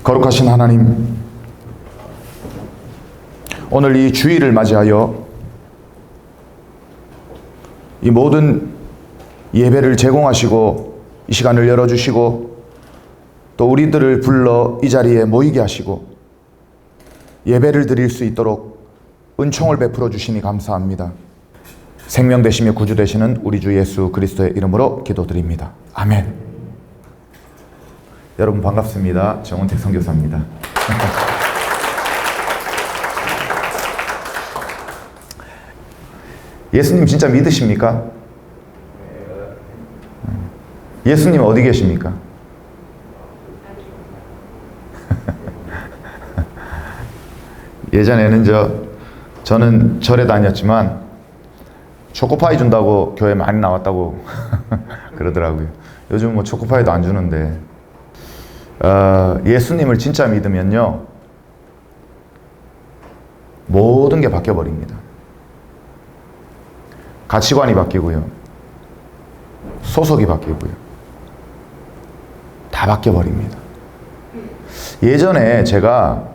거룩하신 하나님, 오늘 이 주일을 맞이하여 이 모든 예배를 제공하시고 이 시간을 열어주시고 또 우리들을 불러 이 자리에 모이게 하시고 예배를 드릴 수 있도록 은총을 베풀어 주시니 감사합니다. 생명 되시며 구주 되시는 우리 주 예수 그리스도의 이름으로 기도드립니다. 아멘. 여러분 반갑습니다. 정원택 선교사입니다. 예수님 진짜 믿으십니까? 예수님 어디 계십니까? 예전에는 저는 절에 다녔지만 초코파이 준다고 교회 많이 나왔다고 그러더라고요. 요즘 뭐 초코파이도 안 주는데 예수님을 진짜 믿으면요 모든 게 바뀌어버립니다. 가치관이 바뀌고요, 소속이 바뀌고요, 다 바뀌어버립니다. 예전에 제가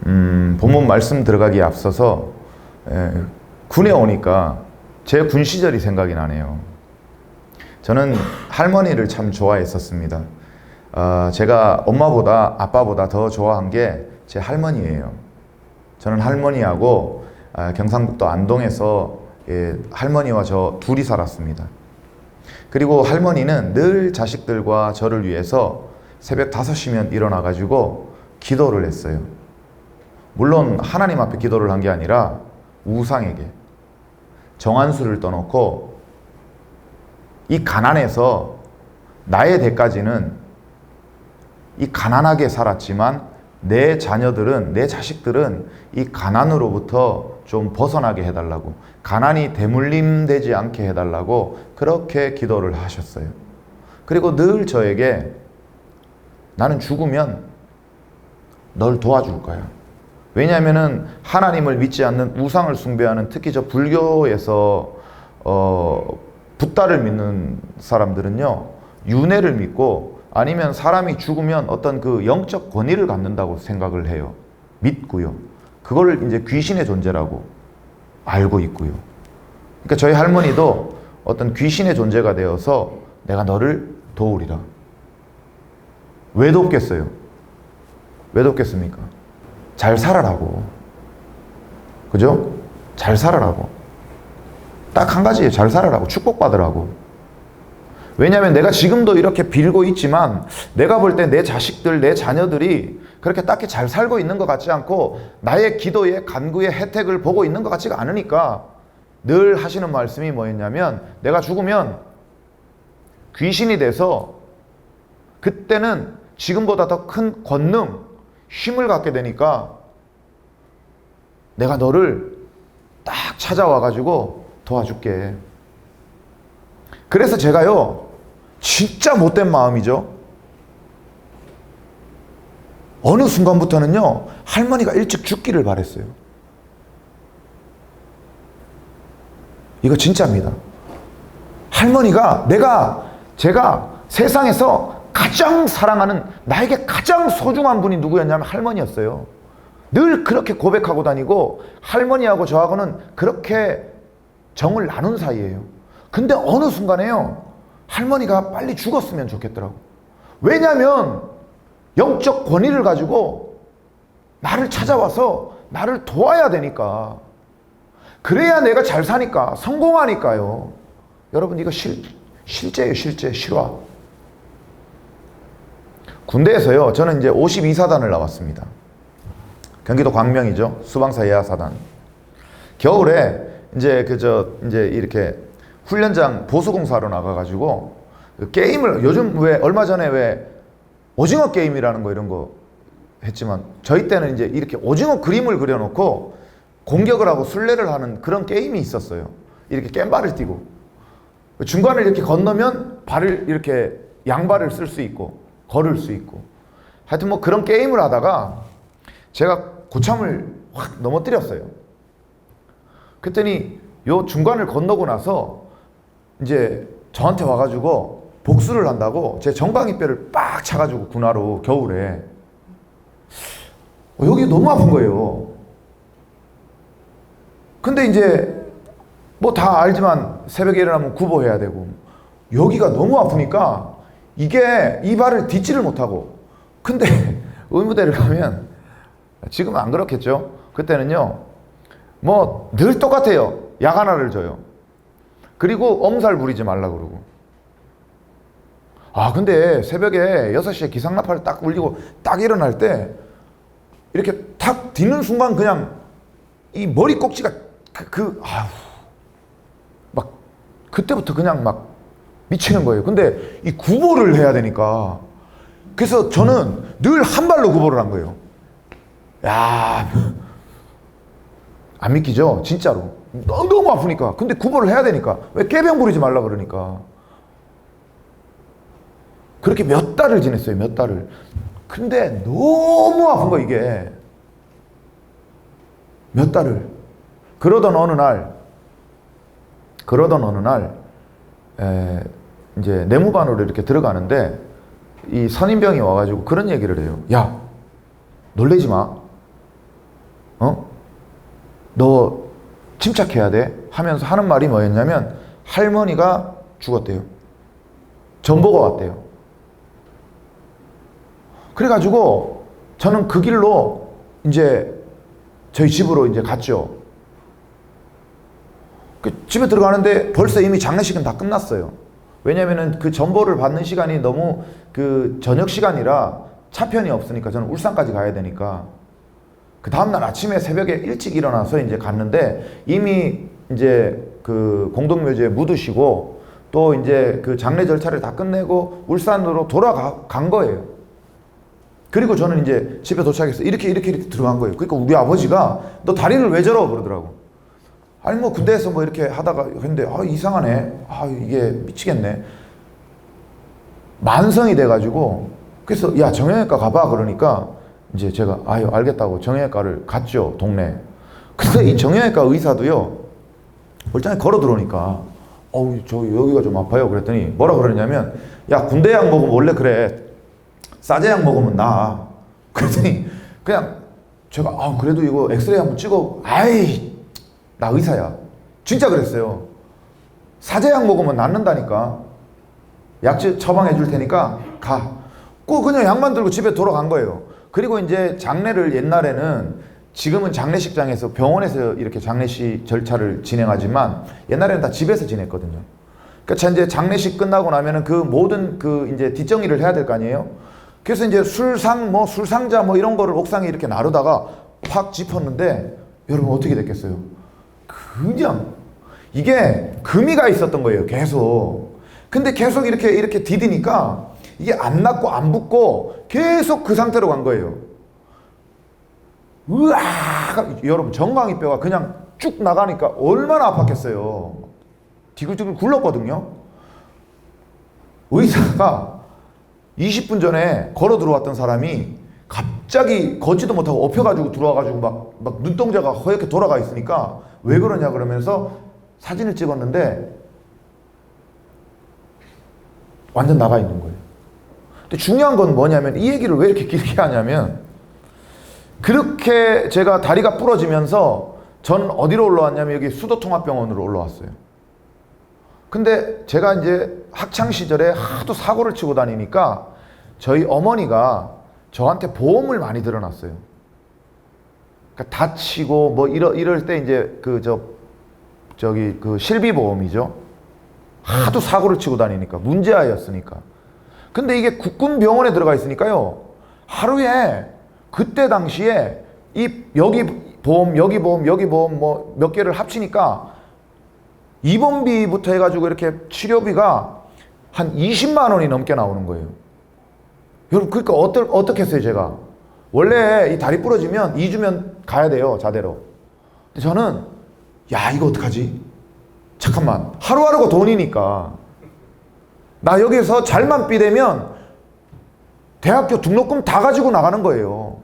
본문 말씀 들어가기에 앞서서 군에 오니까 제 군 시절이 생각이 나네요. 저는 할머니를 참 좋아했었습니다. 제가 엄마보다 아빠보다 더 좋아한 게 제 할머니예요. 저는 할머니하고 경상북도 안동에서 할머니와 저 둘이 살았습니다. 그리고 할머니는 늘 자식들과 저를 위해서 새벽 5시면 일어나가지고 기도를 했어요. 물론 하나님 앞에 기도를 한 게 아니라 우상에게 정한수를 떠놓고 이 가난에서 나의 대까지는 이 가난하게 살았지만 내 자녀들은, 내 자식들은 이 가난으로부터 좀 벗어나게 해달라고, 가난이 대물림되지 않게 해달라고 그렇게 기도를 하셨어요. 그리고 늘 저에게 나는 죽으면 널 도와줄 거야. 왜냐하면은 하나님을 믿지 않는 우상을 숭배하는, 특히 저 불교에서 붓다를 믿는 사람들은요 윤회를 믿고 아니면 사람이 죽으면 어떤 그 영적 권위를 갖는다고 생각을 해요. 믿고요. 그걸 이제 귀신의 존재라고 알고 있고요. 그러니까 저희 할머니도 어떤 귀신의 존재가 되어서 내가 너를 도우리라. 왜 돕겠어요? 왜 돕겠습니까? 잘 살아라고. 그죠? 잘 살아라고. 딱 한 가지예요. 잘 살아라고. 축복받으라고. 왜냐하면 내가 지금도 이렇게 빌고 있지만 내가 볼 때 내 자식들, 내 자녀들이 그렇게 딱히 잘 살고 있는 것 같지 않고 나의 기도의 간구의 혜택을 보고 있는 것 같지가 않으니까 늘 하시는 말씀이 뭐였냐면, 내가 죽으면 귀신이 돼서 그때는 지금보다 더 큰 권능, 힘을 갖게 되니까 내가 너를 딱 찾아와가지고 도와줄게. 그래서 제가요 진짜 못된 마음이죠. 어느 순간부터는요 할머니가 일찍 죽기를 바랬어요. 이거 진짜입니다. 할머니가 제가 세상에서 가장 사랑하는, 나에게 가장 소중한 분이 누구였냐면 할머니였어요. 늘 그렇게 고백하고 다니고 할머니하고 저하고는 그렇게 정을 나눈 사이예요. 근데 어느 순간에요 할머니가 빨리 죽었으면 좋겠더라고. 왜냐하면 영적 권위를 가지고 나를 찾아와서 나를 도와야 되니까. 그래야 내가 잘 사니까, 성공하니까요. 여러분 이거 실제예요. 실화. 군대에서요 저는 이제 52사단을 나왔습니다. 경기도 광명이죠. 수방사 예하사단. 겨울에 이제 이제 이렇게 훈련장 보수공사로 나가가지고 게임을, 요즘 왜 얼마 전에 왜 오징어 게임이라는 거 이런 거 했지만 저희 때는 이제 이렇게 오징어 그림을 그려놓고 공격을 하고 순례를 하는 그런 게임이 있었어요. 이렇게 깸발을 띄고 중간을 이렇게 건너면 발을 이렇게 양발을 쓸 수 있고 걸을 수 있고, 하여튼 뭐 그런 게임을 하다가 제가 고참을 확 넘어뜨렸어요. 그랬더니 요 중간을 건너고 나서 이제 저한테 와가지고 복수를 한다고 제 정강이뼈를 빡 차가지고 군화로 겨울에 여기 너무 아픈 거예요. 근데 이제 뭐 다 알지만 새벽에 일어나면 구보해야 되고 여기가 너무 아프니까 이게 이 발을 딛지를 못하고, 근데 의무대를 가면 지금은 안 그렇겠죠. 그때는요 뭐 늘 똑같아요. 약 하나를 줘요. 그리고 엄살 부리지 말라 그러고. 근데 새벽에 6시에 기상나팔 딱 울리고 딱 일어날 때 이렇게 탁 딛는 순간 그냥 이 머리 꼭지가 막 그때부터 그냥 막 미치는 거예요. 근데 이 구보를 해야 되니까, 그래서 저는 늘 한 발로 구보를 한 거예요. 야, 안 믿기죠? 진짜로. 너무 아프니까. 근데 구보를 해야 되니까. 왜 깨병 부리지 말라 그러니까. 그렇게 몇 달을 지냈어요. 몇 달을. 근데 너무 아픈 거 이게. 몇 달을. 그러던 어느 날 이제 내무반으로 이렇게 들어가는데 이 선임병이 와가지고 그런 얘기를 해요. 야, 놀래지 마. 너 침착해야 돼. 하면서 하는 말이 뭐였냐면 할머니가 죽었대요. 전보가 왔대요. 그래가지고 저는 그 길로 이제 저희 집으로 이제 갔죠. 집에 들어가는데 벌써 이미 장례식은 다 끝났어요. 왜냐면은 그 전보를 받는 시간이 너무 그 저녁 시간이라 차편이 없으니까 저는 울산까지 가야 되니까 그 다음날 아침에 새벽에 일찍 일어나서 이제 갔는데 이미 이제 그 공동묘지에 묻으시고 또 이제 그 장례 절차를 다 끝내고 울산으로 돌아간 거예요. 그리고 저는 이제 집에 도착해서 이렇게 들어간 거예요. 그러니까 우리 아버지가 너 다리를 왜 저러 그러더라고. 아니 뭐 군대에서 뭐 이렇게 하다가 했는데 이상하네. 이게 미치겠네. 만성이 돼가지고 그래서 야 정형외과 가봐 그러니까 이제 제가 알겠다고 정형외과를 갔죠. 동네. 근데 이 정형외과 의사도요 멀쩡히 걸어 들어오니까 저 여기가 좀 아파요 그랬더니 뭐라 그러냐면 야 군대 약 먹으면 원래 그래. 싸제약 먹으면 나아. 그랬더니 그냥 제가 그래도 이거 엑스레이 한번 찍어. 나 의사야. 진짜 그랬어요. 사제약 먹으면 낫는다니까. 약 처방해 줄 테니까 가. 그냥 약만 들고 집에 돌아간 거예요. 그리고 이제 장례를 옛날에는 지금은 장례식장에서 병원에서 이렇게 장례식 절차를 진행하지만 옛날에는 다 집에서 지냈거든요. 그러니까 이제 장례식 끝나고 나면은 그 모든 그 이제 뒷정리를 해야 될 거 아니에요. 그래서 이제 술상자 이런 거를 옥상에 이렇게 나르다가 확 짚었는데 여러분 어떻게 됐겠어요? 그냥 이게 금이가 있었던 거예요. 계속. 근데 계속 이렇게 디디니까 이게 안 낫고 안 붓고 계속 그 상태로 간 거예요. 여러분 정강이뼈가 그냥 쭉 나가니까 얼마나 아팠겠어요. 디글디글 굴렀거든요. 의사가 20분 전에 걸어 들어왔던 사람이 갑자기 걷지도 못하고 엎혀가지고 들어와가지고 막 눈동자가 허옇게 돌아가 있으니까 왜 그러냐 그러면서 사진을 찍었는데 완전 나가 있는 거예요. 근데 중요한 건 뭐냐면 이 얘기를 왜 이렇게 길게 하냐면 그렇게 제가 다리가 부러지면서 전 어디로 올라왔냐면 여기 수도통합병원으로 올라왔어요. 근데 제가 이제 학창시절에 하도 사고를 치고 다니니까 저희 어머니가 저한테 보험을 많이 들어놨어요. 그러니까 다치고 뭐 이럴 때 이제 그 실비보험이죠. 하도 사고를 치고 다니니까 문제아였으니까. 근데 이게 국군병원에 들어가 있으니까요. 하루에 그때 당시에 여기 보험 뭐 몇 개를 합치니까 입원비부터 해가지고 이렇게 치료비가 한 20만 원이 넘게 나오는 거예요. 여러분 그러니까 어떻게 했어요 제가? 원래 이 다리 부러지면 2주면 가야 돼요 자대로. 근데 저는 이거 어떡하지? 잠깐만 하루하루가 돈이니까 나 여기서 잘만 삐대면 대학교 등록금 다 가지고 나가는 거예요.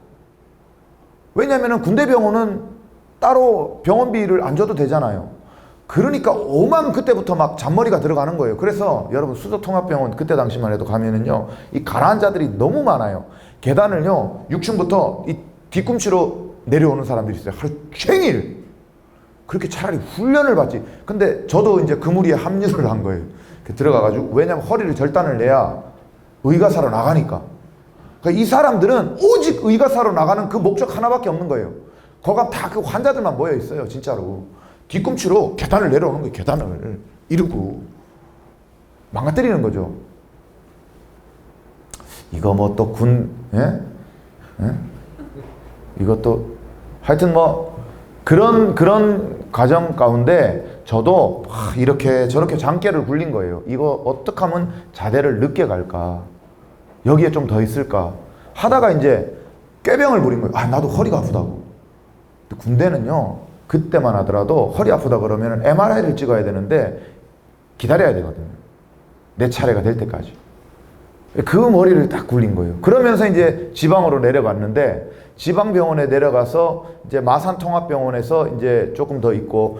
왜냐면은 군대병원은 따로 병원비를 안 줘도 되잖아요. 그러니까 오만 그때부터 막 잔머리가 들어가는 거예요. 그래서 여러분 수도통합병원 그때 당시만 해도 가면은요 이 가라앉자들이 너무 많아요. 계단을요 6층부터 뒤꿈치로 내려오는 사람들이 있어요. 하루 종일. 그렇게 차라리 훈련을 받지. 근데 저도 이제 그 무리에 합류를 한 거예요. 들어가가지고, 왜냐면 허리를 절단을 내야 의가사로 나가니까. 그러니까 이 사람들은 오직 의가사로 나가는 그 목적 하나밖에 없는 거예요. 거기 다 그 환자들만 모여 있어요, 진짜로. 뒤꿈치로 계단을 내려오는 거예요, 계단을. 이러고. 망가뜨리는 거죠. 이거 뭐 또 예? 이것도, 하여튼 뭐, 그런 과정 가운데 저도 이렇게 저렇게 장깨를 굴린 거예요. 이거 어떻게 하면 자대를 늦게 갈까? 여기에 좀 더 있을까? 하다가 이제 꾀병을 부린 거예요. 아, 나도 허리가 아프다고. 군대는요, 그때만 하더라도 허리 아프다 그러면 MRI를 찍어야 되는데 기다려야 되거든요. 내 차례가 될 때까지. 그 머리를 딱 굴린 거예요. 그러면서 이제 지방으로 내려갔는데, 지방병원에 내려가서 이제 마산통합병원에서 이제 조금 더 있고,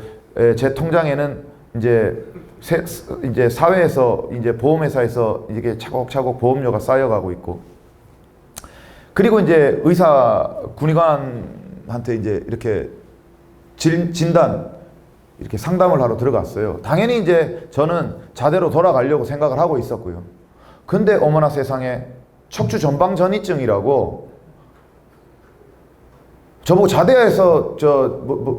제 통장에는 이제 사회에서 이제 보험회사에서 이게 차곡차곡 보험료가 쌓여가고 있고, 그리고 이제 의사 군의관한테 이제 이렇게 진단 이렇게 상담을 하러 들어갔어요. 당연히 이제 저는 자대로 돌아가려고 생각을 하고 있었고요. 근데 어머나 세상에, 척추 전방 전이증이라고 저보고 자대에서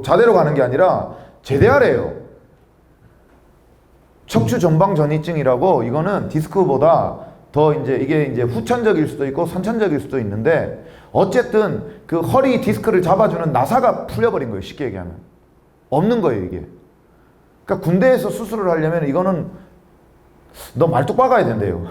자대로 가는 게 아니라 제대하래요. 척추 전방 전이증이라고, 이거는 디스크보다 더 이게 이제 후천적일 수도 있고 선천적일 수도 있는데, 어쨌든 그 허리 디스크를 잡아주는 나사가 풀려버린 거예요. 쉽게 얘기하면. 없는 거예요, 이게. 그러니까 군대에서 수술을 하려면 이거는 너 말뚝 박아야 된대요.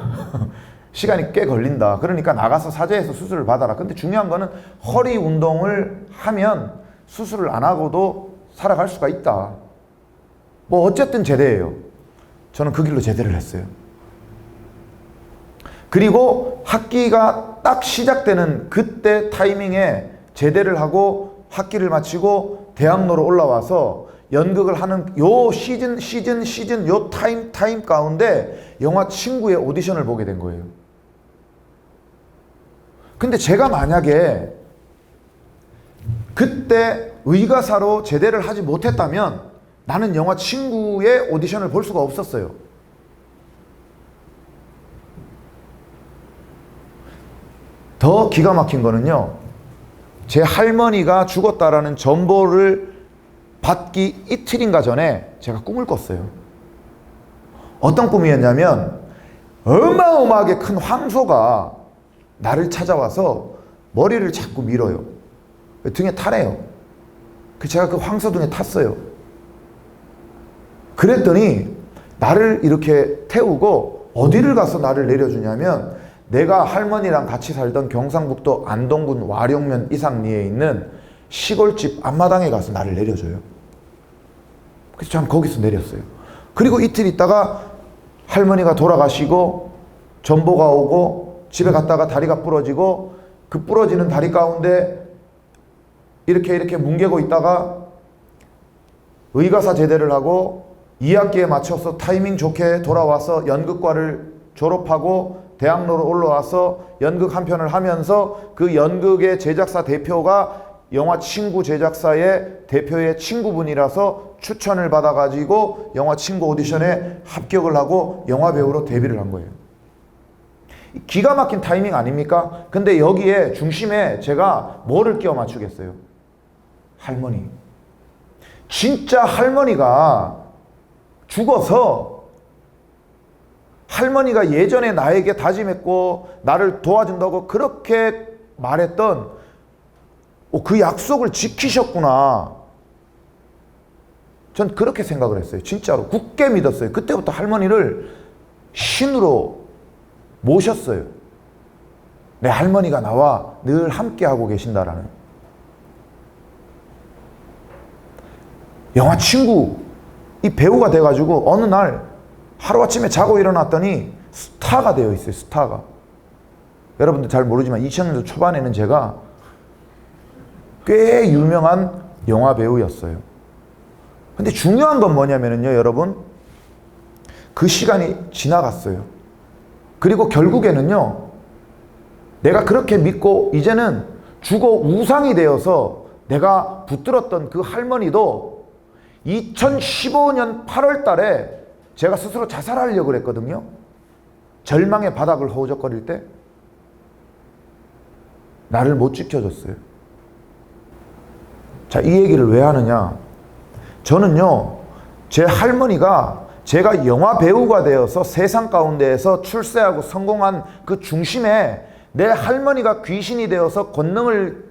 시간이 꽤 걸린다. 그러니까 나가서 사제에서 수술을 받아라. 근데 중요한 거는 허리 운동을 하면 수술을 안 하고도 살아갈 수가 있다. 뭐 어쨌든 제대예요. 저는 그 길로 제대를 했어요. 그리고 학기가 딱 시작되는 그때 타이밍에 제대를 하고 학기를 마치고 대학로로 올라와서 연극을 하는 요 시즌 요 타임 가운데 영화 친구의 오디션을 보게 된 거예요. 근데 제가 만약에 그때 의가사로 제대를 하지 못했다면 나는 영화 친구의 오디션을 볼 수가 없었어요. 더 기가 막힌 거는요, 제 할머니가 죽었다라는 전보를 받기 이틀인가 전에 제가 꿈을 꿨어요. 어떤 꿈이었냐면, 어마어마하게 큰 황소가 나를 찾아와서 머리를 자꾸 밀어요. 등에 타래요. 제가 그 황소 등에 탔어요. 그랬더니 나를 이렇게 태우고 어디를 가서 나를 내려주냐면, 내가 할머니랑 같이 살던 경상북도 안동군 와룡면 이상리에 있는 시골집 앞마당에 가서 나를 내려줘요. 그래서 저는 거기서 내렸어요. 그리고 이틀 있다가 할머니가 돌아가시고 전보가 오고 집에 갔다가 다리가 부러지고, 그 부러지는 다리 가운데 이렇게 뭉개고 있다가 의가사 제대를 하고 2학기에 맞춰서 타이밍 좋게 돌아와서 연극과를 졸업하고 대학로로 올라와서 연극 한 편을 하면서, 그 연극의 제작사 대표가 영화 친구 제작사의 대표의 친구분이라서 추천을 받아가지고 영화 친구 오디션에 합격을 하고 영화배우로 데뷔를 한 거예요. 기가 막힌 타이밍 아닙니까? 근데 여기에 중심에 제가 뭐를 끼워 맞추겠어요? 할머니. 진짜 할머니가 죽어서, 할머니가 예전에 나에게 다짐했고 나를 도와준다고 그렇게 말했던 그 약속을 지키셨구나. 전 그렇게 생각을 했어요. 진짜로 굳게 믿었어요. 그때부터 할머니를 신으로 모셨어요. 내 할머니가 나와 늘 함께하고 계신다라는. 영화 친구 이 배우가 돼가지고 어느 날 하루아침에 자고 일어났더니 스타가 되어 있어요. 스타가. 여러분들 잘 모르지만 2000년도 초반에는 제가 꽤 유명한 영화 배우였어요. 근데 중요한 건 뭐냐면요, 여러분, 그 시간이 지나갔어요. 그리고 결국에는요, 내가 그렇게 믿고 이제는 죽어 우상이 되어서 내가 붙들었던 그 할머니도 2015년 8월 달에 제가 스스로 자살하려고 그랬거든요. 절망의 바닥을 허우적거릴 때 나를 못 지켜줬어요. 자, 이 얘기를 왜 하느냐? 저는요, 제 할머니가 제가 영화 배우가 되어서 세상 가운데에서 출세하고 성공한 그 중심에 내 할머니가 귀신이 되어서 권능을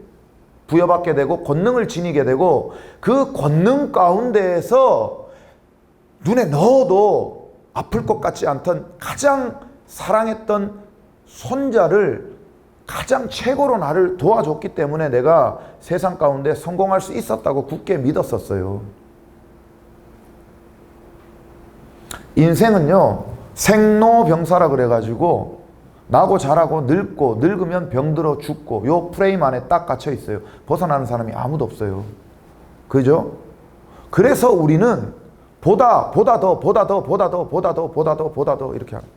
부여받게 되고 권능을 지니게 되고 그 권능 가운데에서 눈에 넣어도 아플 것 같지 않던 가장 사랑했던 손자를 가장 최고로 나를 도와줬기 때문에 내가 세상 가운데 성공할 수 있었다고 굳게 믿었었어요. 인생은요, 생로병사라 그래가지고 나고 자라고 늙고 늙으면 병들어 죽고 요 프레임 안에 딱 갇혀 있어요. 벗어나는 사람이 아무도 없어요. 그죠? 그래서 우리는 보다 더 이렇게 합니다.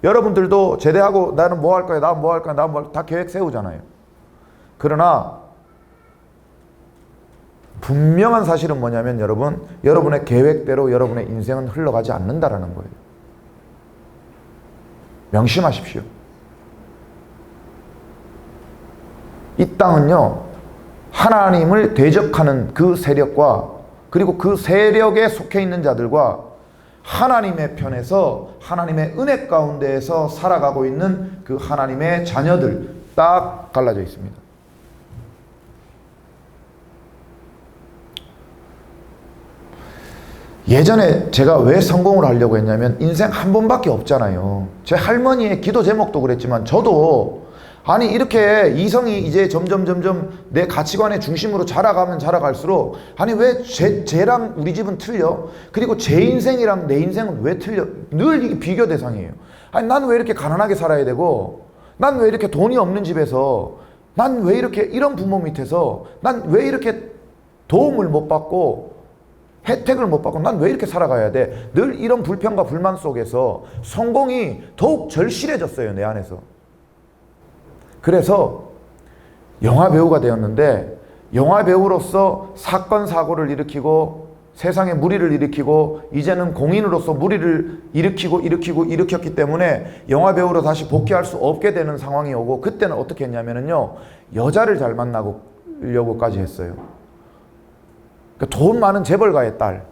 여러분들도 제대하고 나는 뭐 할 거야, 나 뭐 할 거야, 나 뭐 할 거야, 다 계획 세우잖아요. 그러나 분명한 사실은 뭐냐면 여러분, 여러분의 계획대로 여러분의 인생은 흘러가지 않는다라는 거예요. 명심하십시오. 이 땅은요, 하나님을 대적하는 그 세력과 그리고 그 세력에 속해 있는 자들과 하나님의 편에서 하나님의 은혜 가운데에서 살아가고 있는 그 하나님의 자녀들 딱 갈라져 있습니다. 예전에 제가 왜 성공을 하려고 했냐면 인생 한 번밖에 없잖아요. 제 할머니의 기도 제목도 그랬지만 저도 아니 이렇게 이성이 이제 점점 내 가치관의 중심으로 자라가면 자라갈수록 아니 왜 쟤랑 우리 집은 틀려? 그리고 제 인생이랑 내 인생은 왜 틀려? 늘 이게 비교 대상이에요. 아니 난 왜 이렇게 가난하게 살아야 되고 난 왜 이렇게 돈이 없는 집에서 난 왜 이렇게 이런 부모 밑에서 난 왜 이렇게 도움을 못 받고 혜택을 못 받고 난 왜 이렇게 살아가야 돼? 늘 이런 불평과 불만 속에서 성공이 더욱 절실해졌어요, 내 안에서. 그래서 영화 배우가 되었는데 영화 배우로서 사건 사고를 일으키고 세상에 무리를 일으키고 이제는 공인으로서 무리를 일으켰기 때문에 영화 배우로 다시 복귀할 수 없게 되는 상황이 오고 그때는 어떻게 했냐면요, 여자를 잘 만나려고까지 했어요. 그러니까 돈 많은 재벌가의 딸.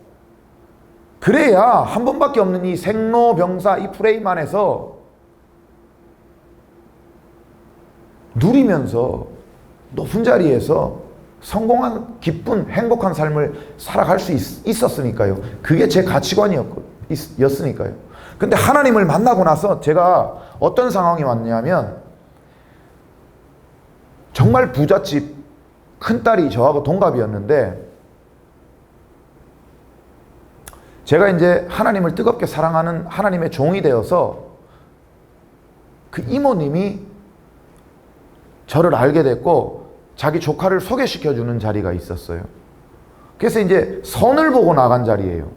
그래야 한 번밖에 없는 이 생로병사 이 프레임 안에서 누리면서 높은 자리에서 성공한 기쁜 행복한 삶을 살아갈 수 있었으니까요. 그게 제 가치관이었으니까요. 근데 하나님을 만나고 나서 제가 어떤 상황이 왔냐면 정말 부잣집 큰딸이 저하고 동갑이었는데 제가 이제 하나님을 뜨겁게 사랑하는 하나님의 종이 되어서 그 이모님이 저를 알게 됐고 자기 조카를 소개시켜주는 자리가 있었어요. 그래서 이제 선을 보고 나간 자리예요.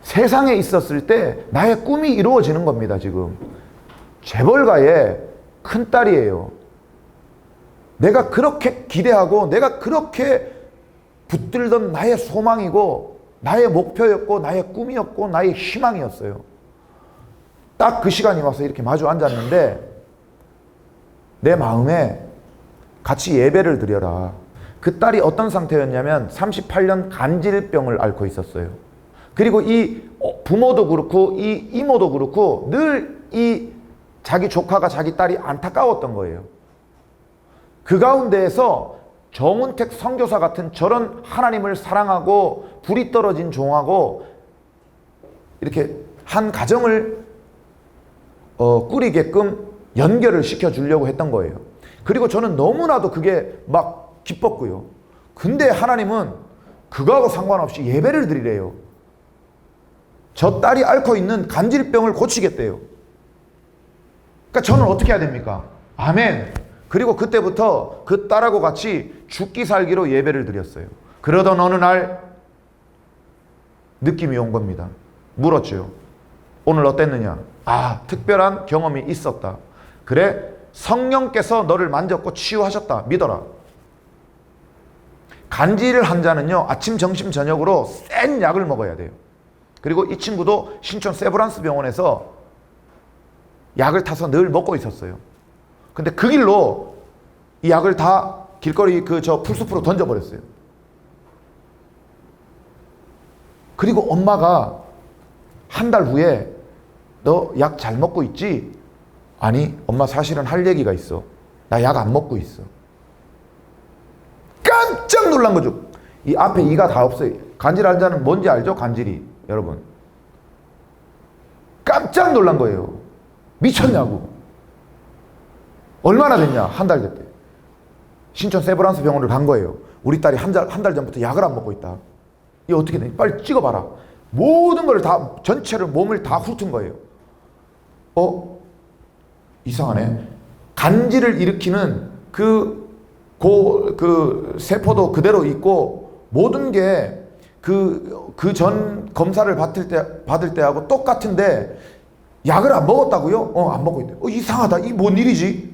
세상에 있었을 때 나의 꿈이 이루어지는 겁니다. 지금 재벌가의 큰딸이에요. 내가 그렇게 기대하고 내가 그렇게 붙들던 나의 소망이고 나의 목표였고 나의 꿈이었고 나의 희망이었어요. 딱 그 시간이 와서 이렇게 마주 앉았는데 내 마음에 같이 예배를 드려라. 그 딸이 어떤 상태였냐면 38년 간질병을 앓고 있었어요. 그리고 이 부모도 그렇고 이 이모도 그렇고 늘 이 자기 조카가 자기 딸이 안타까웠던 거예요. 그 가운데에서 정운택 선교사 같은 저런 하나님을 사랑하고 불이 떨어진 종하고 이렇게 한 가정을 꾸리게끔 연결을 시켜주려고 했던 거예요. 그리고 저는 너무나도 그게 막 기뻤고요. 근데 하나님은 그거하고 상관없이 예배를 드리래요. 저 딸이 앓고 있는 간질병을 고치겠대요. 그러니까 저는 어떻게 해야 됩니까? 아멘. 그리고 그때부터 그 딸하고 같이 죽기 살기로 예배를 드렸어요. 그러던 어느 날 느낌이 온 겁니다. 물었죠. 오늘 어땠느냐? 아, 특별한 경험이 있었다. 그래? 성령께서 너를 만졌고 치유하셨다. 믿어라. 간질을 한 자는요, 아침, 점심, 저녁으로 센 약을 먹어야 돼요. 그리고 이 친구도 신촌 세브란스 병원에서 약을 타서 늘 먹고 있었어요. 근데 그 길로 이 약을 다 길거리 풀숲으로 던져버렸어요. 그리고 엄마가 한 달 후에 너 약 잘 먹고 있지? 아니, 엄마 사실은 할 얘기가 있어. 나 약 안 먹고 있어. 깜짝 놀란 거죠. 이 앞에 이가 다 없어요. 간질 환자는 뭔지 알죠? 간질이. 여러분. 깜짝 놀란 거예요. 미쳤냐고. 얼마나 됐냐? 한 달 됐대. 신촌 세브란스 병원을 간 거예요. 우리 딸이 한 달 전부터 약을 안 먹고 있다. 이게 어떻게 되냐? 빨리 찍어봐라. 모든 걸 다, 전체를, 몸을 다 훑은 거예요. 이상하네. 간질을 일으키는 그 세포도 그대로 있고, 모든 게 그 전 검사를 받을 때하고 똑같은데, 약을 안 먹었다고요? 안 먹고 있대. 이상하다. 이 뭔 일이지?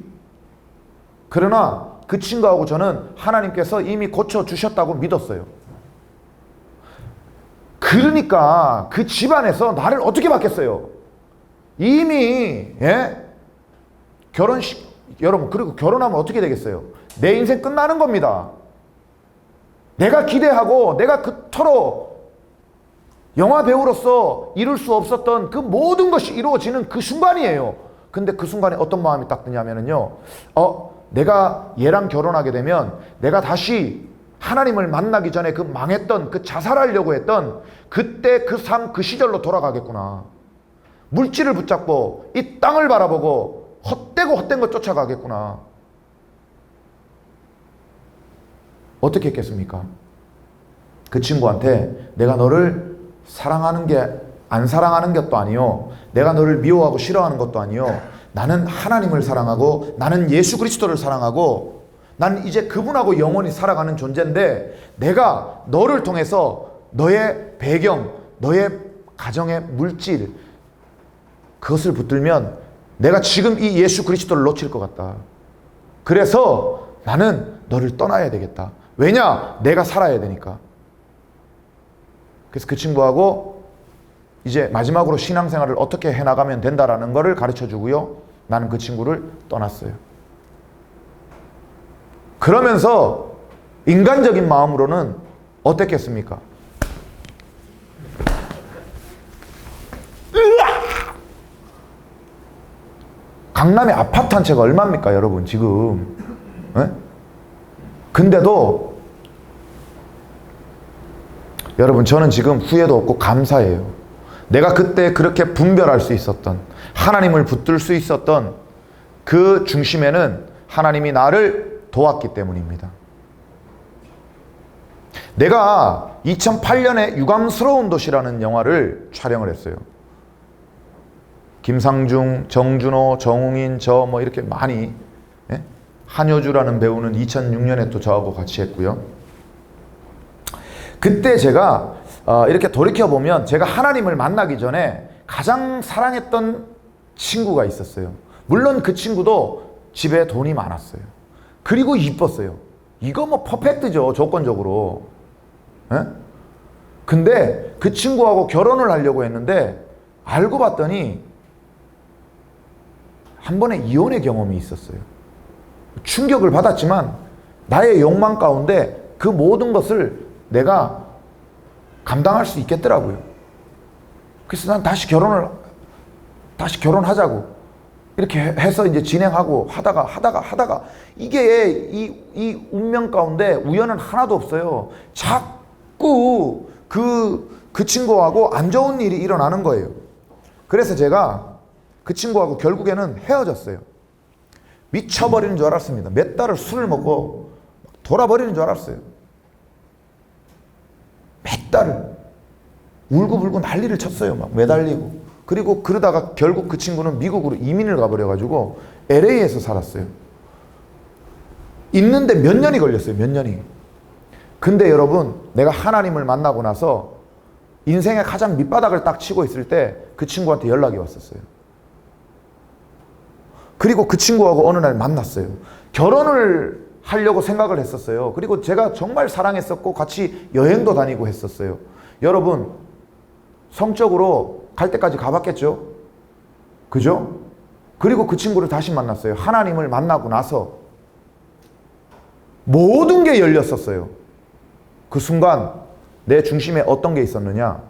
그러나 그 친구하고 저는 하나님께서 이미 고쳐주셨다고 믿었어요. 그러니까 그 집안에서 나를 어떻게 받겠어요? 이미, 결혼식, 여러분, 그리고 결혼하면 어떻게 되겠어요? 내 인생 끝나는 겁니다. 내가 기대하고 내가 그토록 영화 배우로서 이룰 수 없었던 그 모든 것이 이루어지는 그 순간이에요. 근데 그 순간에 어떤 마음이 딱 드냐면요. 내가 얘랑 결혼하게 되면 내가 다시 하나님을 만나기 전에 그 망했던, 그 자살하려고 했던 그때 그 삶, 그 시절로 돌아가겠구나. 물질을 붙잡고 이 땅을 바라보고 헛된 것 쫓아가겠구나. 어떻게 했겠습니까? 그 친구한테 내가 너를 사랑하는 게, 안 사랑하는 것도 아니요, 내가 너를 미워하고 싫어하는 것도 아니요, 나는 하나님을 사랑하고 나는 예수 그리스도를 사랑하고 나는 이제 그분하고 영원히 살아가는 존재인데, 내가 너를 통해서 너의 배경, 너의 가정의 물질, 그것을 붙들면 내가 지금 이 예수 그리스도를 놓칠 것 같다. 그래서 나는 너를 떠나야 되겠다. 왜냐? 내가 살아야 되니까. 그래서 그 친구하고 이제 마지막으로 신앙생활을 어떻게 해나가면 된다라는 것을 가르쳐 주고요, 나는 그 친구를 떠났어요. 그러면서 인간적인 마음으로는 어땠겠습니까? 강남에 아파트 한 채가 얼마입니까, 여러분, 지금? 근데도 여러분, 저는 지금 후회도 없고 감사해요. 내가 그때 그렇게 분별할 수 있었던, 하나님을 붙들 수 있었던 그 중심에는 하나님이 나를 도왔기 때문입니다. 내가 2008년에 유감스러운 도시라는 영화를 촬영을 했어요. 김상중, 정준호, 정웅인, 저 뭐 이렇게 많이, 한효주라는 배우는 2006년에 또 저하고 같이 했고요. 그때 제가 이렇게 돌이켜보면 제가 하나님을 만나기 전에 가장 사랑했던 친구가 있었어요. 물론 그 친구도 집에 돈이 많았어요. 그리고 이뻤어요. 이거 뭐 퍼펙트죠, 조건적으로. 근데 그 친구하고 결혼을 하려고 했는데 알고 봤더니 한 번의 이혼의 경험이 있었어요. 충격을 받았지만 나의 욕망 가운데 그 모든 것을 내가 감당할 수 있겠더라고요. 그래서 난 다시 결혼하자고 이렇게 해서 이제 진행하고 하다가 이게 이 운명 가운데 우연은 하나도 없어요. 자꾸 그 친구하고 안 좋은 일이 일어나는 거예요. 그래서 제가 그 친구하고 결국에는 헤어졌어요. 미쳐버리는 줄 알았습니다. 몇 달을 술을 먹고 돌아버리는 줄 알았어요. 몇 달을 울고불고 난리를 쳤어요. 막 매달리고. 그리고 그러다가 결국 그 친구는 미국으로 이민을 가버려가지고 LA에서 살았어요. 있는데 몇 년이 걸렸어요. 몇 년이. 근데 여러분, 내가 하나님을 만나고 나서 인생의 가장 밑바닥을 딱 치고 있을 때 그 친구한테 연락이 왔었어요. 그리고 그 친구하고 어느 날 만났어요. 결혼을 하려고 생각을 했었어요. 그리고 제가 정말 사랑했었고 같이 여행도 다니고 했었어요. 여러분, 성적으로 갈 때까지 가봤겠죠? 그죠? 그리고 그 친구를 다시 만났어요. 하나님을 만나고 나서 모든 게 열렸었어요. 그 순간 내 중심에 어떤 게 있었느냐?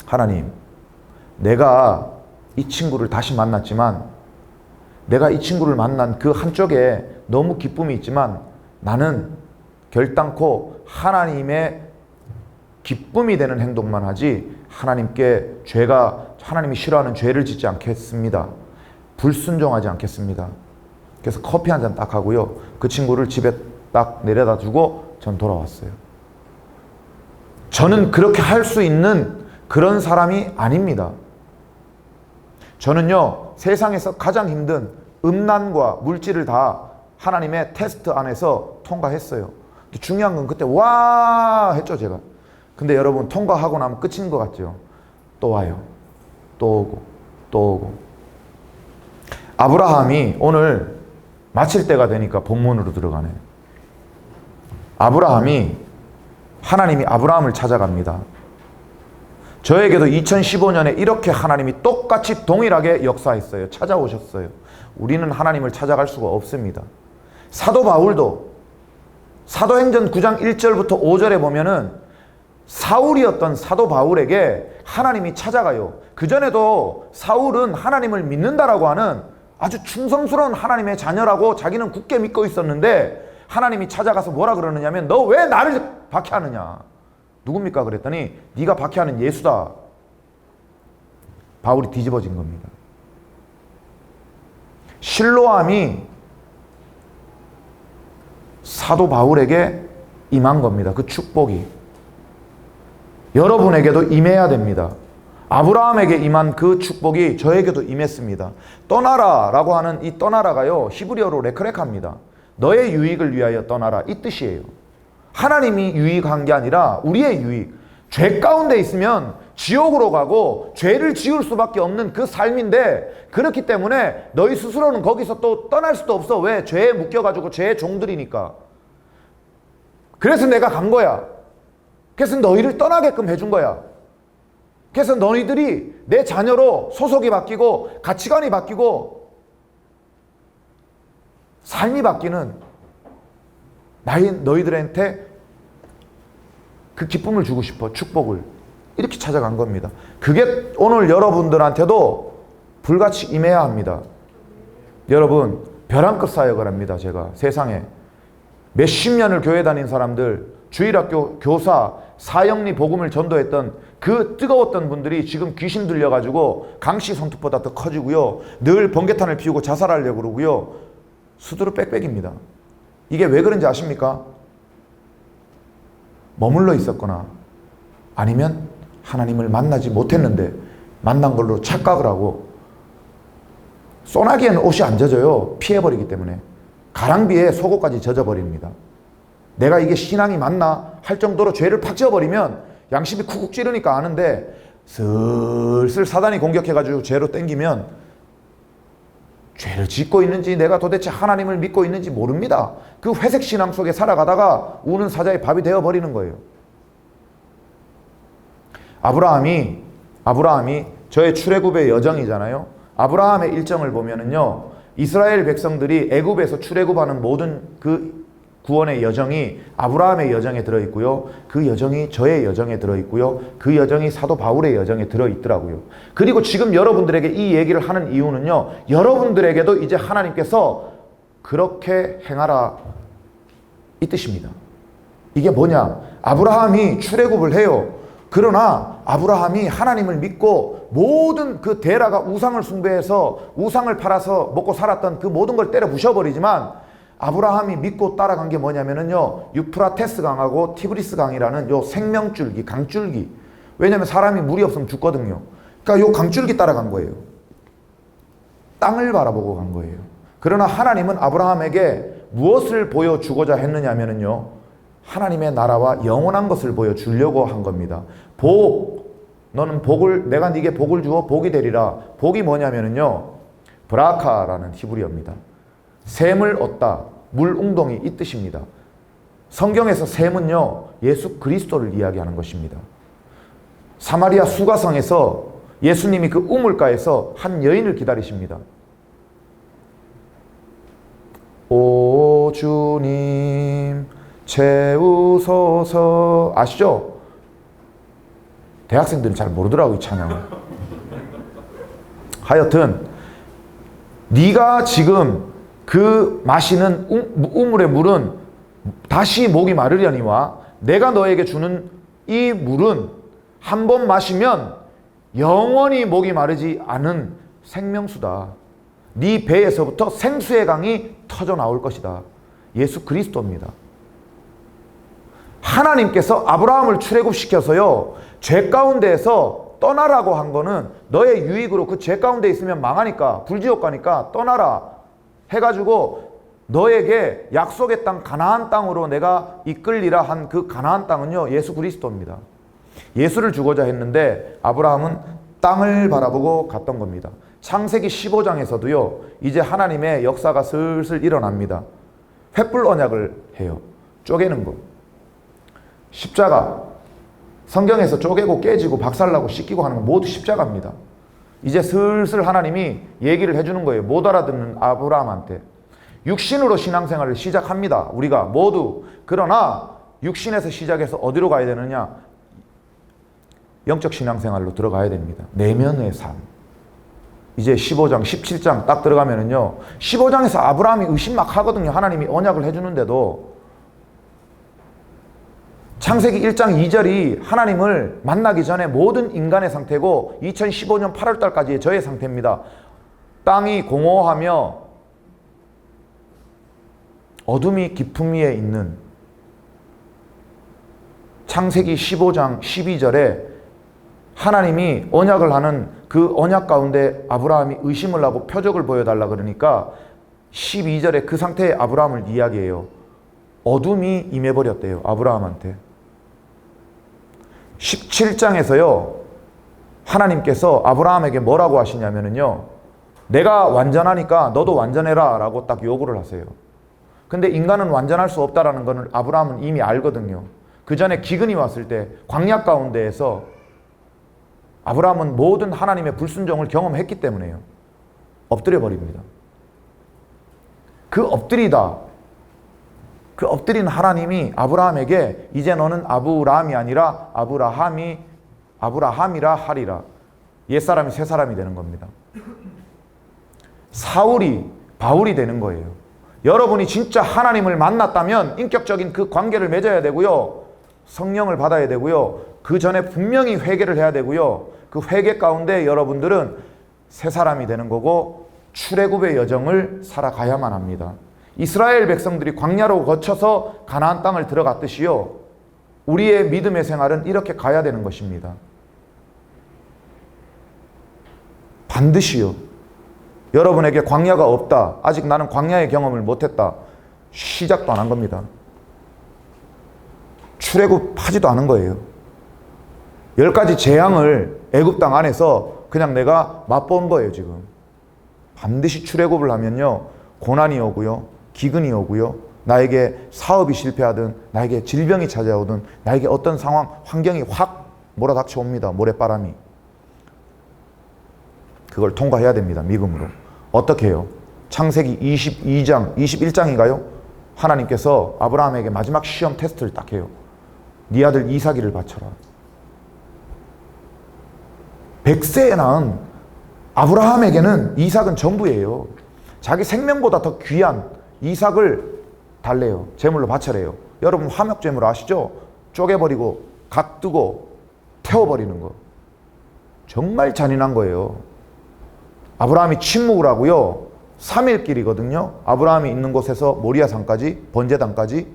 하나님, 내가 이 친구를 다시 만났지만 내가 이 친구를 만난 그 한쪽에 너무 기쁨이 있지만 나는 결단코 하나님의 기쁨이 되는 행동만 하지 하나님께 하나님이 싫어하는 죄를 짓지 않겠습니다. 불순종하지 않겠습니다. 그래서 커피 한 잔 딱 하고요. 그 친구를 집에 딱 내려다 주고 전 돌아왔어요. 저는 그렇게 할 수 있는 그런 사람이 아닙니다. 저는요, 세상에서 가장 힘든 음란과 물질을 다 하나님의 테스트 안에서 통과했어요. 근데 중요한 건 그때 와 했죠, 제가. 근데 여러분, 통과하고 나면 끝인 것 같죠? 또 와요. 또 오고, 또 오고. 아브라함이 오늘 마칠 때가 되니까 본문으로 들어가네. 하나님이 아브라함을 찾아갑니다. 저에게도 2015년에 이렇게 하나님이 똑같이 동일하게 역사했어요. 찾아오셨어요. 우리는 하나님을 찾아갈 수가 없습니다. 사도 바울도 사도행전 9장 1절부터 5절에 보면은 사울이었던 사도 바울에게 하나님이 찾아가요. 그전에도 사울은 하나님을 믿는다라고 하는 아주 충성스러운 하나님의 자녀라고 자기는 굳게 믿고 있었는데 하나님이 찾아가서 뭐라 그러느냐면 너 왜 나를 박해하느냐. 누굽니까? 그랬더니 네가 박해하는 예수다. 바울이 뒤집어진 겁니다. 실로암이 사도 바울에게 임한 겁니다. 그 축복이. 여러분에게도 임해야 됩니다. 아브라함에게 임한 그 축복이 저에게도 임했습니다. 떠나라라고 하는 이 떠나라가요, 히브리어로 레크레카입니다. 너의 유익을 위하여 떠나라, 이 뜻이에요. 하나님이 유익한 게 아니라 우리의 유익. 죄 가운데 있으면 지옥으로 가고 죄를 지을 수밖에 없는 그 삶인데, 그렇기 때문에 너희 스스로는 거기서 또 떠날 수도 없어. 왜? 죄에 묶여가지고 죄의 종들이니까. 그래서 내가 간 거야. 그래서 너희를 떠나게끔 해준 거야. 그래서 너희들이 내 자녀로 소속이 바뀌고 가치관이 바뀌고 삶이 바뀌는 너희들한테 그 기쁨을 주고 싶어. 축복을. 이렇게 찾아간 겁니다. 그게 오늘 여러분들한테도 불같이 임해야 합니다. 여러분, 벼랑끝 사역을 합니다. 제가 세상에 몇십 년을 교회 다닌 사람들, 주일학교 교사, 사형리 복음을 전도했던 그 뜨거웠던 분들이 지금 귀신 들려가지고 강씨 손톱보다 더 커지고요. 늘 번개탄을 피우고 자살하려고 그러고요. 수두룩 빽빽입니다. 이게 왜 그런지 아십니까? 머물러 있었거나 아니면 하나님을 만나지 못했는데 만난 걸로 착각을 하고, 소나기에는 옷이 안 젖어요. 피해버리기 때문에. 가랑비에 속옷까지 젖어버립니다. 내가 이게 신앙이 맞나 할 정도로 죄를 팍 지어버리면 양심이 쿡쿡 찌르니까 아는데, 슬슬 사단이 공격해가지고 죄로 땡기면 죄를 짓고 있는지 내가 도대체 하나님을 믿고 있는지 모릅니다. 그 회색 신앙 속에 살아가다가 우는 사자의 밥이 되어버리는 거예요. 아브라함이 저의 출애굽의 여정이잖아요. 아브라함의 일정을 보면은요, 이스라엘 백성들이 애굽에서 출애굽하는 모든 그 구원의 여정이 아브라함의 여정에 들어있고요. 그 여정이 저의 여정에 들어있고요. 그 여정이 사도 바울의 여정에 들어있더라고요. 그리고 지금 여러분들에게 이 얘기를 하는 이유는요, 여러분들에게도 이제 하나님께서 그렇게 행하라, 이 뜻입니다. 이게 뭐냐? 아브라함이 출애굽을 해요. 그러나 아브라함이 하나님을 믿고 모든 그 데라가 우상을 숭배해서 우상을 팔아서 먹고 살았던 그 모든 걸 때려 부셔버리지만, 아브라함이 믿고 따라간 게 뭐냐면은요, 유프라테스 강하고 티브리스 강이라는 요 생명줄기, 강줄기. 왜냐면 사람이 물이 없으면 죽거든요. 그러니까 요 강줄기 따라간 거예요. 땅을 바라보고 간 거예요. 그러나 하나님은 아브라함에게 무엇을 보여주고자 했느냐면은요, 하나님의 나라와 영원한 것을 보여주려고 한 겁니다. 너는 내가 네게 복을 주어 복이 되리라. 복이 뭐냐면은요, 브라카라는 히브리어입니다. 샘을 얻다, 물 웅덩이 이 뜻입니다. 성경에서 샘은요, 예수 그리스도를 이야기하는 것입니다. 사마리아 수가성에서 예수님이 그 우물가에서 한 여인을 기다리십니다. 오 주님 채우소서. 아시죠? 대학생들은 잘 모르더라고요, 이 찬양을. 하여튼 네가 지금 그 마시는 우물의 물은 다시 목이 마르려니와 내가 너에게 주는 이 물은 한 번 마시면 영원히 목이 마르지 않은 생명수다. 네 배에서부터 생수의 강이 터져 나올 것이다. 예수 그리스도입니다. 하나님께서 아브라함을 출애굽시켜서요, 죄 가운데에서 떠나라고 한 거는 너의 유익으로, 그 죄 가운데 있으면 망하니까, 불지옥 가니까 떠나라 해가지고 너에게 약속의 땅 가나안 땅으로 내가 이끌리라 한 그 가나안 땅은요, 예수 그리스도입니다. 예수를 주고자 했는데 아브라함은 땅을 바라보고 갔던 겁니다. 창세기 15장에서도요, 이제 하나님의 역사가 슬슬 일어납니다. 횃불 언약을 해요. 쪼개는 거. 십자가. 성경에서 쪼개고 깨지고 박살나고 씻기고 하는 건 모두 십자가입니다. 이제 슬슬 하나님이 얘기를 해주는 거예요. 못 알아듣는 아브라함한테. 육신으로 신앙생활을 시작합니다. 우리가 모두. 그러나 육신에서 시작해서 어디로 가야 되느냐? 영적 신앙생활로 들어가야 됩니다. 내면의 삶. 이제 15장, 17장 딱 들어가면은요, 15장에서 아브라함이 의심 막 하거든요. 하나님이 언약을 해주는데도. 창세기 1장 2절이 하나님을 만나기 전에 모든 인간의 상태고 2015년 8월 달까지의 저의 상태입니다. 땅이 공허하며 어둠이 깊음 위에 있는, 창세기 15장 12절에 하나님이 언약을 하는 그 언약 가운데 아브라함이 의심을 하고 표적을 보여달라 그러니까 12절에 그 상태의 아브라함을 이야기해요. 어둠이 임해버렸대요, 아브라함한테. 17장에서요, 하나님께서 아브라함에게 뭐라고 하시냐면요, 내가 완전하니까 너도 완전해라 라고 딱 요구를 하세요. 근데 인간은 완전할 수 없다라는 것을 아브라함은 이미 알거든요. 그 전에 기근이 왔을 때 광야 가운데에서 아브라함은 모든 하나님의 불순종을 경험했기 때문에요. 엎드려 버립니다. 그 엎드린 하나님이 아브라함에게 이제 너는 아브라함이 아니라 아브라함이라 하리라. 옛사람이 새사람이 되는 겁니다. 사울이 바울이 되는 거예요. 여러분이 진짜 하나님을 만났다면 인격적인 그 관계를 맺어야 되고요. 성령을 받아야 되고요. 그 전에 분명히 회개를 해야 되고요. 그 회개 가운데 여러분들은 새사람이 되는 거고 출애굽의 여정을 살아가야만 합니다. 이스라엘 백성들이 광야로 거쳐서 가나안 땅을 들어갔듯이요, 우리의 믿음의 생활은 이렇게 가야 되는 것입니다. 반드시요. 여러분에게 광야가 없다, 아직 나는 광야의 경험을 못했다, 시작도 안 한 겁니다. 출애굽하지도 않은 거예요. 10가지 재앙을 애굽 땅 안에서 그냥 내가 맛본 거예요, 지금. 반드시 출애굽을 하면요, 고난이 오고요, 기근이 오고요, 나에게 사업이 실패하든 나에게 질병이 찾아오든 나에게 어떤 상황, 환경이 확 몰아닥쳐 옵니다. 모래바람이. 그걸 통과해야 됩니다. 믿음으로. 어떻게 해요? 창세기 22장, 21장인가요? 하나님께서 아브라함에게 마지막 시험 테스트를 딱 해요. 네 아들 이삭이를 바쳐라. 100세에 낳은 아브라함에게는 이삭은 전부예요. 자기 생명보다 더 귀한 이삭을 달래요. 제물로 바쳐래요. 여러분 화목제물 아시죠? 쪼개버리고 각두고 태워버리는 거. 정말 잔인한 거예요. 아브라함이 침묵을 하고요, 3일 길이거든요. 아브라함이 있는 곳에서 모리아산까지, 번제단까지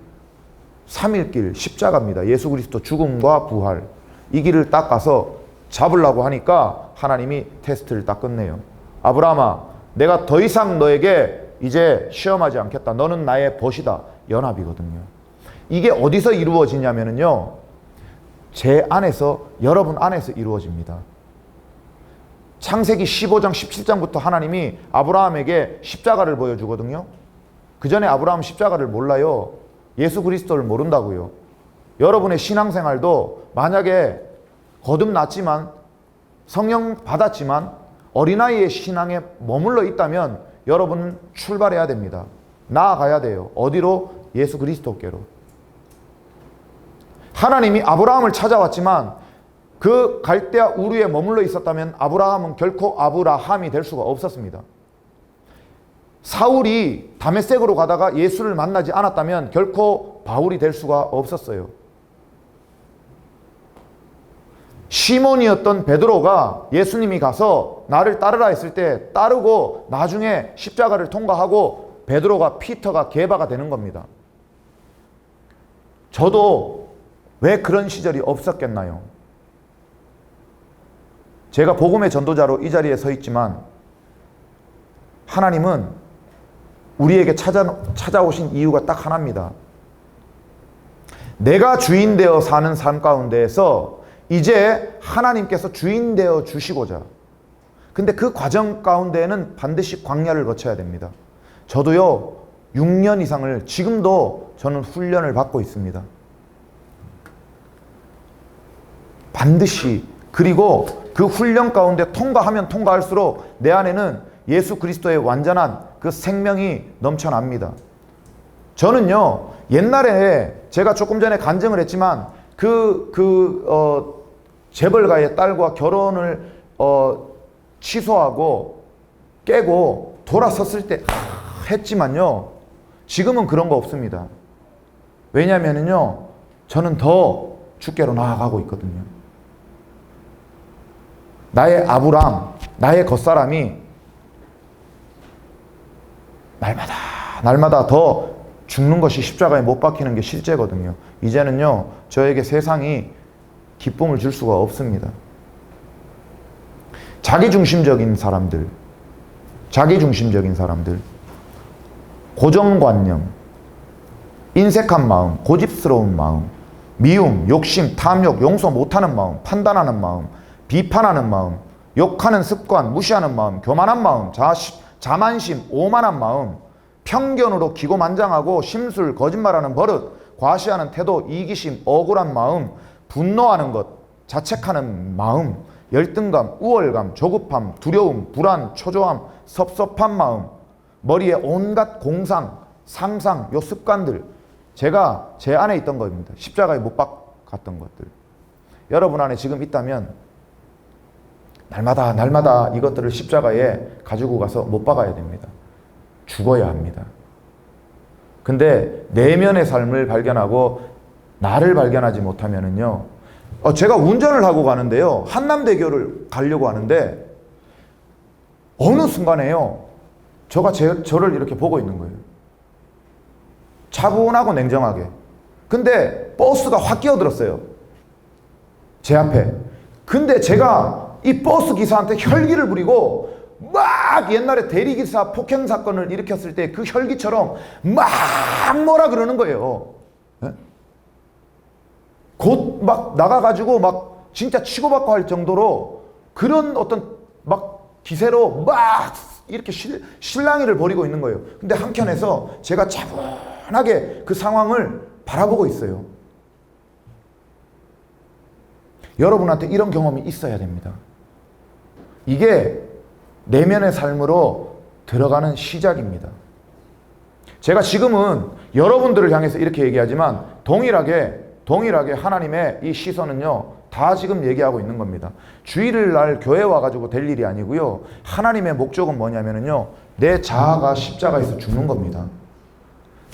3일 길, 십자가입니다. 예수 그리스도 죽음과 부활. 이 길을 딱 가서 잡으려고 하니까 하나님이 테스트를 딱 끝내요. 아브라함아, 내가 더 이상 너에게 이제 시험하지 않겠다. 너는 나의 벗이다. 연합이거든요. 이게 어디서 이루어지냐면요, 제 안에서, 여러분 안에서 이루어집니다. 창세기 15장 17장부터 하나님이 아브라함에게 십자가를 보여주거든요. 그 전에 아브라함 십자가를 몰라요. 예수 그리스도를 모른다고요. 여러분의 신앙생활도 만약에 거듭났지만 성령 받았지만 어린아이의 신앙에 머물러 있다면 여러분은 출발해야 됩니다. 나아가야 돼요. 어디로? 예수 그리스도께로. 하나님이 아브라함을 찾아왔지만 그 갈대아 우르에 머물러 있었다면 아브라함은 결코 아브라함이 될 수가 없었습니다. 사울이 다메섹으로 가다가 예수를 만나지 않았다면 결코 바울이 될 수가 없었어요. 시몬이었던 베드로가 예수님이 가서 나를 따르라 했을 때 따르고 나중에 십자가를 통과하고 베드로가 피터가 게바가 되는 겁니다. 저도 왜 그런 시절이 없었겠나요? 제가 복음의 전도자로 이 자리에 서 있지만 하나님은 우리에게 찾아오신 이유가 딱 하나입니다. 내가 주인 되어 사는 삶 가운데에서 이제 하나님께서 주인 되어 주시고자. 근데 그 과정 가운데에는 반드시 광야를 거쳐야 됩니다. 저도요 6년 이상을 지금도 저는 훈련을 받고 있습니다. 반드시. 그리고 그 훈련 가운데 통과하면 통과할수록 내 안에는 예수 그리스도의 완전한 그 생명이 넘쳐납니다. 저는요 옛날에 제가 조금 전에 간증을 했지만 재벌가의 딸과 결혼을 취소하고 깨고 돌아섰을 때 했지만요 지금은 그런 거 없습니다. 왜냐면은요 저는 더 주께로 나아가고 있거든요. 나의 아브람, 나의 겉사람이 날마다 더 죽는 것이 십자가에 못 박히는 게 실제거든요. 이제는요 저에게 세상이 기쁨을 줄 수가 없습니다. 자기중심적인 사람들, 고정관념, 인색한 마음, 고집스러운 마음, 미움, 욕심, 탐욕, 용서 못하는 마음, 판단하는 마음, 비판하는 마음, 욕하는 습관, 무시하는 마음, 교만한 마음, 자만심, 오만한 마음, 편견으로 기고만장하고 심술, 거짓말하는 버릇, 과시하는 태도, 이기심, 억울한 마음, 분노하는 것, 자책하는 마음, 열등감, 우월감, 조급함, 두려움, 불안, 초조함, 섭섭한 마음, 머리에 온갖 공상, 상상, 요 습관들, 제가 제 안에 있던 겁니다. 십자가에 못 박았던 것들. 여러분 안에 지금 있다면 날마다 이것들을 십자가에 가지고 가서 못 박아야 됩니다. 죽어야 합니다. 근데 내면의 삶을 발견하고 나를 발견하지 못하면은요, 제가 운전을 하고 가는데요, 한남대교를 가려고 하는데 어느 순간에요, 저를 이렇게 보고 있는 거예요. 차분하고 냉정하게. 근데 버스가 확 끼어들었어요. 제 앞에. 근데 제가 이 버스 기사한테 혈기를 부리고 막 옛날에 대리기사 폭행 사건을 일으켰을 때 그 혈기처럼 막 뭐라 그러는 거예요. 네? 곧 막 나가가지고 막 진짜 치고받고 할 정도로 그런 어떤 막 기세로 막 이렇게 실랑이를 벌이고 있는 거예요. 근데 한켠에서 제가 차분하게 그 상황을 바라보고 있어요. 여러분한테 이런 경험이 있어야 됩니다. 이게 내면의 삶으로 들어가는 시작입니다. 제가 지금은 여러분들을 향해서 이렇게 얘기하지만 동일하게 하나님의 이 시선은요, 다 지금 얘기하고 있는 겁니다. 주일을 날 교회 와가지고 될 일이 아니고요, 하나님의 목적은 뭐냐면요, 내 자아가 십자가에서 죽는 겁니다.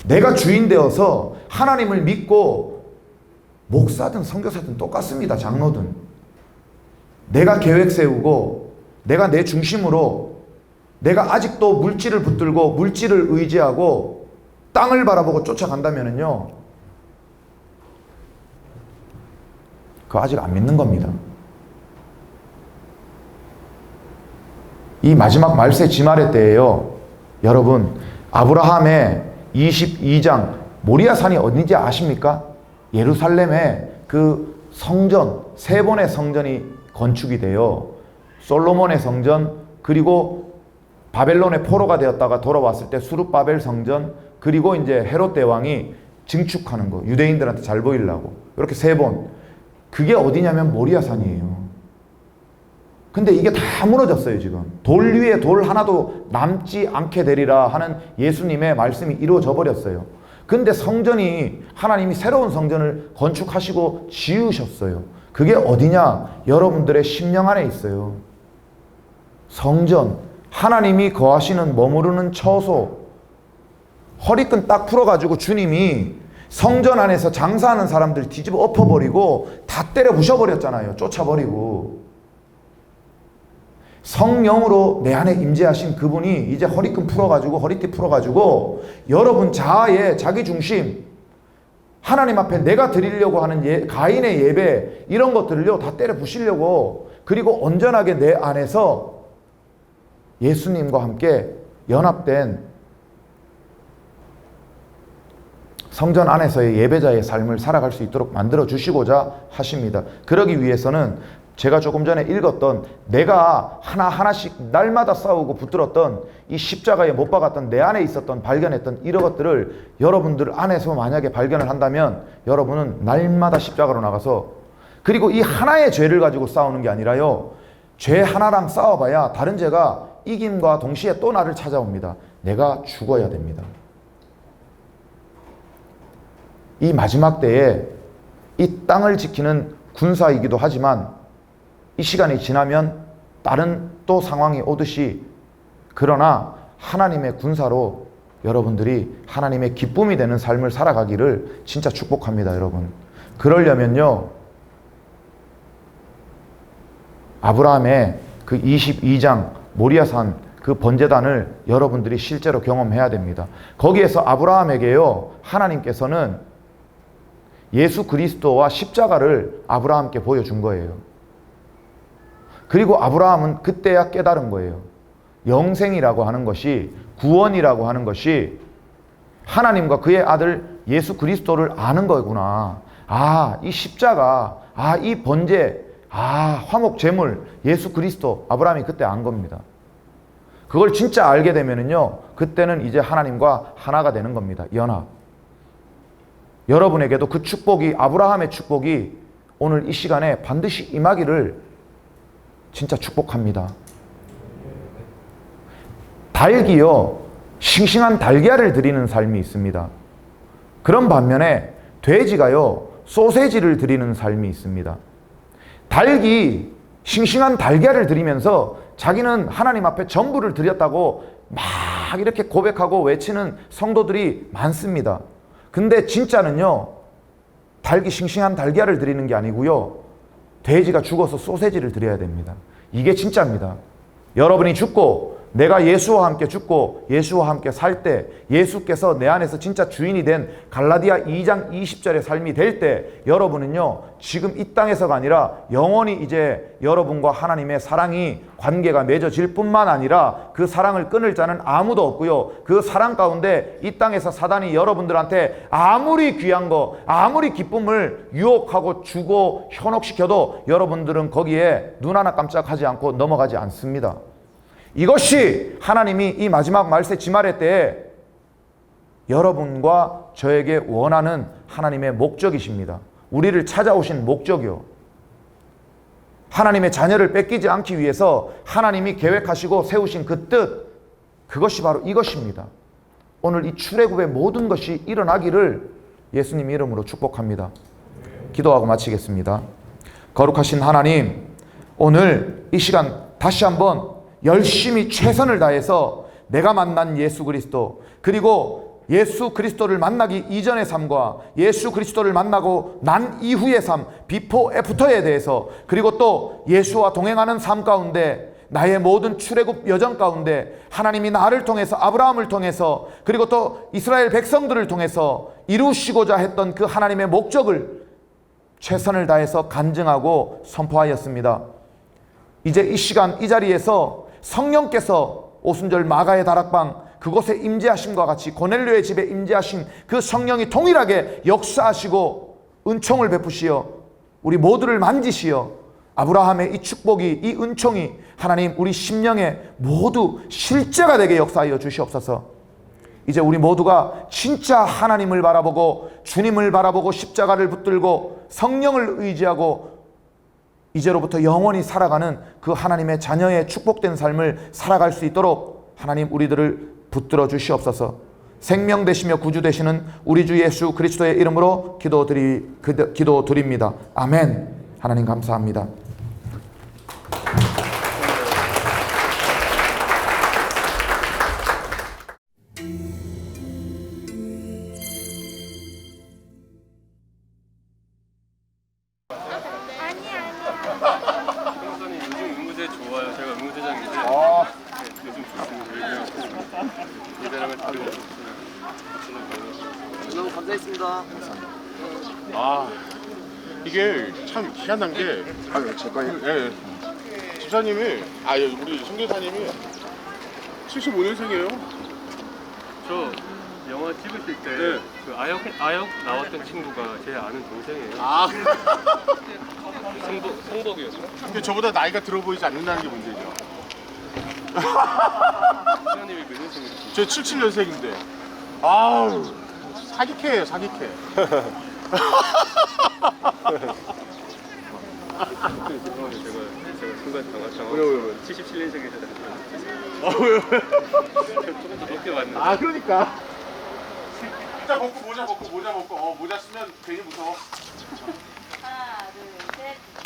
내가 주인 되어서 하나님을 믿고 목사든 선교사든 똑같습니다. 장로든. 내가 계획 세우고 내가 내 중심으로 내가 아직도 물질을 붙들고 물질을 의지하고 땅을 바라보고 쫓아간다면요, 그거 아직 안 믿는 겁니다. 이 마지막 말세 지말의 때에요, 여러분, 아브라함의 22장 모리아산이 어딘지 아십니까? 예루살렘에 그 성전, 3번의 성전이 건축이 돼요. 솔로몬의 성전, 그리고 바벨론의 포로가 되었다가 돌아왔을 때 수룹바벨 성전, 그리고 이제 헤롯 대왕이 증축하는 거, 유대인들한테 잘 보이려고. 이렇게 3번. 그게 어디냐면 모리아산이에요. 근데 이게 다 무너졌어요, 지금. 돌 위에 돌 하나도 남지 않게 되리라 하는 예수님의 말씀이 이루어져 버렸어요. 근데 성전이, 하나님이 새로운 성전을 건축하시고 지으셨어요. 그게 어디냐? 여러분들의 심령 안에 있어요. 성전, 하나님이 거하시는 머무르는 처소. 허리끈 딱 풀어가지고 주님이 성전 안에서 장사하는 사람들 뒤집어 엎어버리고 다 때려 부셔버렸잖아요. 쫓아버리고. 성령으로 내 안에 임재하신 그분이 이제 허리끈 풀어가지고, 허리띠 풀어가지고 여러분 자아의 자기중심, 하나님 앞에 내가 드리려고 하는 가인의 예배, 이런 것들을요 다 때려 부시려고, 그리고 온전하게 내 안에서 예수님과 함께 연합된 성전 안에서의 예배자의 삶을 살아갈 수 있도록 만들어 주시고자 하십니다. 그러기 위해서는 제가 조금 전에 읽었던, 내가 하나하나씩 날마다 싸우고 붙들었던 이 십자가에 못 박았던 내 안에 있었던, 발견했던 이런 것들을 여러분들 안에서 만약에 발견을 한다면 여러분은 날마다 십자가로 나가서, 그리고 이 하나의 죄를 가지고 싸우는 게 아니라요, 죄 하나랑 싸워봐야 다른 죄가 이김과 동시에 또 나를 찾아옵니다. 내가 죽어야 됩니다. 이 마지막 때에 이 땅을 지키는 군사이기도 하지만 이 시간이 지나면 다른 또 상황이 오듯이, 그러나 하나님의 군사로 여러분들이 하나님의 기쁨이 되는 삶을 살아가기를 진짜 축복합니다, 여러분. 그러려면요, 아브라함의 그 22장 모리아산 그 번제단을 여러분들이 실제로 경험해야 됩니다. 거기에서 아브라함에게요, 하나님께서는 예수 그리스도와 십자가를 아브라함께 보여준 거예요. 그리고 아브라함은 그때야 깨달은 거예요. 영생이라고 하는 것이, 구원이라고 하는 것이 하나님과 그의 아들 예수 그리스도를 아는 거구나. 아, 이 십자가, 아, 이 번제, 아, 화목 제물, 예수 그리스도, 아브라함이 그때 안 겁니다. 그걸 진짜 알게 되면은요, 그때는 이제 하나님과 하나가 되는 겁니다. 연합. 여러분에게도 그 축복이, 아브라함의 축복이 오늘 이 시간에 반드시 임하기를 진짜 축복합니다. 닭이요, 싱싱한 달걀을 드리는 삶이 있습니다. 그런 반면에 돼지가요, 소세지를 드리는 삶이 있습니다. 닭이 싱싱한 달걀을 드리면서 자기는 하나님 앞에 전부를 드렸다고 막 이렇게 고백하고 외치는 성도들이 많습니다. 근데 진짜는요, 닭이 싱싱한 달걀을 드리는 게 아니고요, 돼지가 죽어서 소세지를 드려야 됩니다. 이게 진짜입니다. 여러분이 죽고 내가 예수와 함께 죽고 예수와 함께 살 때, 예수께서 내 안에서 진짜 주인이 된 갈라디아 2장 20절의 삶이 될 때, 여러분은요, 지금 이 땅에서가 아니라 영원히 이제 여러분과 하나님의 사랑이, 관계가 맺어질 뿐만 아니라 그 사랑을 끊을 자는 아무도 없고요, 그 사랑 가운데 이 땅에서 사단이 여러분들한테 아무리 귀한 거, 아무리 기쁨을 유혹하고 주고 현혹시켜도 여러분들은 거기에 눈 하나 깜짝하지 않고 넘어가지 않습니다. 이것이 하나님이 이 마지막 말세 지말의 때에 여러분과 저에게 원하는 하나님의 목적이십니다. 우리를 찾아오신 목적이요, 하나님의 자녀를 뺏기지 않기 위해서 하나님이 계획하시고 세우신 그 뜻, 그것이 바로 이것입니다. 오늘 이 출애굽의 모든 것이 일어나기를 예수님 이름으로 축복합니다. 기도하고 마치겠습니다. 거룩하신 하나님, 오늘 이 시간 다시 한번 열심히 최선을 다해서 내가 만난 예수 그리스도, 그리고 예수 그리스도를 만나기 이전의 삶과 예수 그리스도를 만나고 난 이후의 삶, 비포 애프터에 대해서, 그리고 또 예수와 동행하는 삶 가운데 나의 모든 출애굽 여정 가운데 하나님이 나를 통해서, 아브라함을 통해서, 그리고 또 이스라엘 백성들을 통해서 이루시고자 했던 그 하나님의 목적을 최선을 다해서 간증하고 선포하였습니다. 이제 이 시간 이 자리에서 성령께서 오순절 마가의 다락방 그곳에 임재하심과 같이 고넬료의 집에 임재하신 그 성령이 동일하게 역사하시고 은총을 베푸시어 우리 모두를 만지시어 아브라함의 이 축복이, 이 은총이 하나님 우리 심령에 모두 실제가 되게 역사하여 주시옵소서. 이제 우리 모두가 진짜 하나님을 바라보고 주님을 바라보고 십자가를 붙들고 성령을 의지하고 이제로부터 영원히 살아가는 그 하나님의 자녀의 축복된 삶을 살아갈 수 있도록 하나님 우리들을 붙들어 주시옵소서. 생명 되시며 구주 되시는 우리 주 예수 그리스도의 이름으로 기도드립니다. 아멘. 하나님 감사합니다. 목사님 요즘 의무대 좋아요. 제가 의무대장인데 요즘 좋습니다. 예배랑을 다르고 너무 감사했습니다. 아 이게 참 희한한 게 제 거예요. 예, 집사님이 우리 선교사님이 75년생이에요. 저 영화 찍으실 때 네. 그 아역 나왔던 친구가 제 아는 동생이에요. 아 성복이었어요. 근데 저보다 나이가 들어 보이지 않는다는 게 문제죠. 수사님이 몇 년생이세요? 저 77년생인데 아우 사기캐예요 사기캐. 죄송합니다. 제가 순간 당황. 왜요? 77년생이셔서 왜요? 조금 더 높게 왔는데. 아 그러니까 일단 모자 벗고 모자 쓰면 괜히 무서워. 하나, 둘, 셋.